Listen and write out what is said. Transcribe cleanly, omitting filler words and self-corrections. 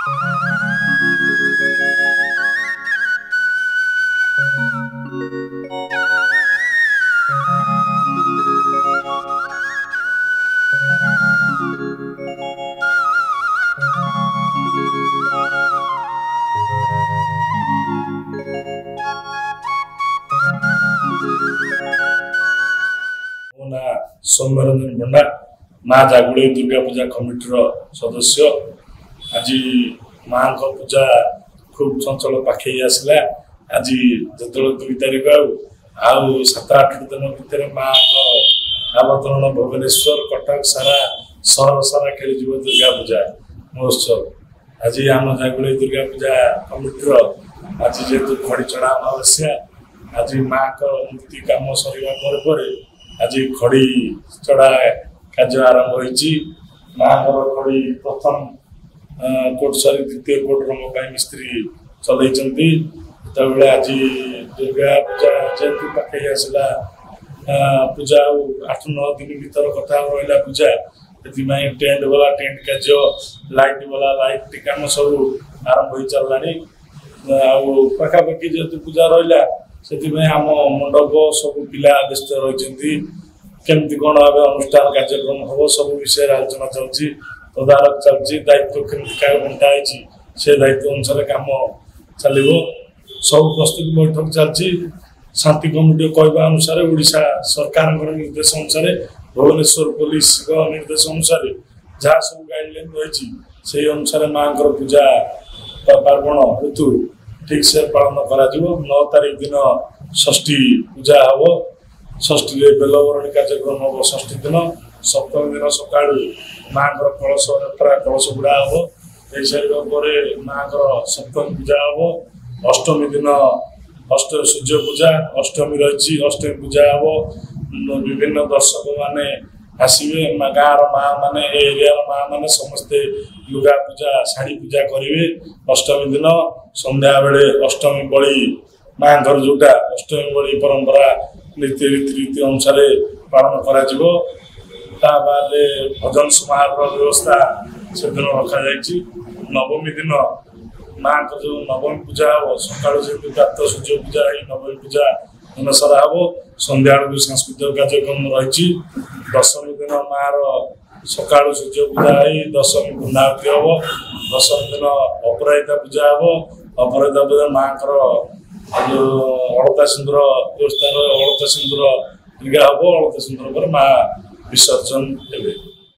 ना सौम्यरंजन पंडा माँ जागुड़ी दुर्गा पूजा कमिटर सदस्य। आज माँ को पूजा खूब चंचल पाखे आसला। आज जो 2 तारिख आउ 7-8 दिन भितर माँ अवतरण भुवनेश्वर कटक सारा सहर सारा खेली दुर्गा पूजा महोत्सव। आज आम जागुड़ी दुर्गा पूजा कमिटर आज जेहेतु खड़ी चढ़ा अमावस्या आज माँ का मूर्ति काम सर आज खड़ी चढ़ा कार्य आरंभ होती। माँ खड़ी प्रथम कोट सरी द्वितीय कोट रंग मिस्त्री चलती जो आज दुर्गा पूजा जेहेतु पाखे आसला पूजा 8-9 दिन भर कथा रहा पूजा से टेंट वाला टेंट कार्य लाइट वाला लाइट कम सब आरंभ हो चलला पाखापाखि जेहेतु पूजा रहा से आम मंडप सब पिला व्यस्त रही केमती कौन भाव अनुष्ठान कार्यक्रम हम सब विषय आलोचना चलती तदारक चलती दायित्व केमती क्या बंटाई से दायित्व अनुसार कम चलो सब प्रस्तुति बैठक चलती शांति कमिटी कहवा अनुसार ओडिशा सरकार निर्देश अनुसार भुवनेश्वर पुलिस निर्देश अनुसार जहाँ सब गाइडलाइन रही से अनुसार माँ पूजा पार्वण ऋतु ठीक से पालन करा 9 तारिख दिन षष्ठी पूजा हम षष्ठी बेलवरणी कार्यक्रम हम षष्ठी दिन सप्तमी दिन सका माँ कलश यात्रा कलश गुड़ा हम यह माँ सप्तमी पूजा हम अष्टमी दिन सूर्य पूजा अष्टमी रही अष्टमी पूजा हम विभिन्न दर्शक माने आसवे गाँव माँ मैंने एरिया माँ मैंने समस्ते लुगा पूजा शाढ़ी पूजा करेंगे। अष्टमी दिन संध्या बेले अष्टमी बड़ी माँ घर जोटा अष्टमी बड़ी परंपरा रीति अनुसार पालन कर भजन समारोह व्यवस्था से दिन रखा जाए। नवमी दिन माँ को जो नवमी पूजा हम सका जेहतु प्राप्त सूर्य पूजा नवमी पूजा दिन सारा हम संध्या बेलू सांस्कृतिक कार्यक्रम रही। दशमी दिन माँ सका सूर्य पूजा दशमी पूर्णावती हम दशमी दिन अपराजिता पूजा हम अपराजिता पूजा माँ जो अलता सिंदूर व्यवस्था अलता सिंदूर दीर्घा हम अलता सिंदूर पर माँ विसर्जन देवे।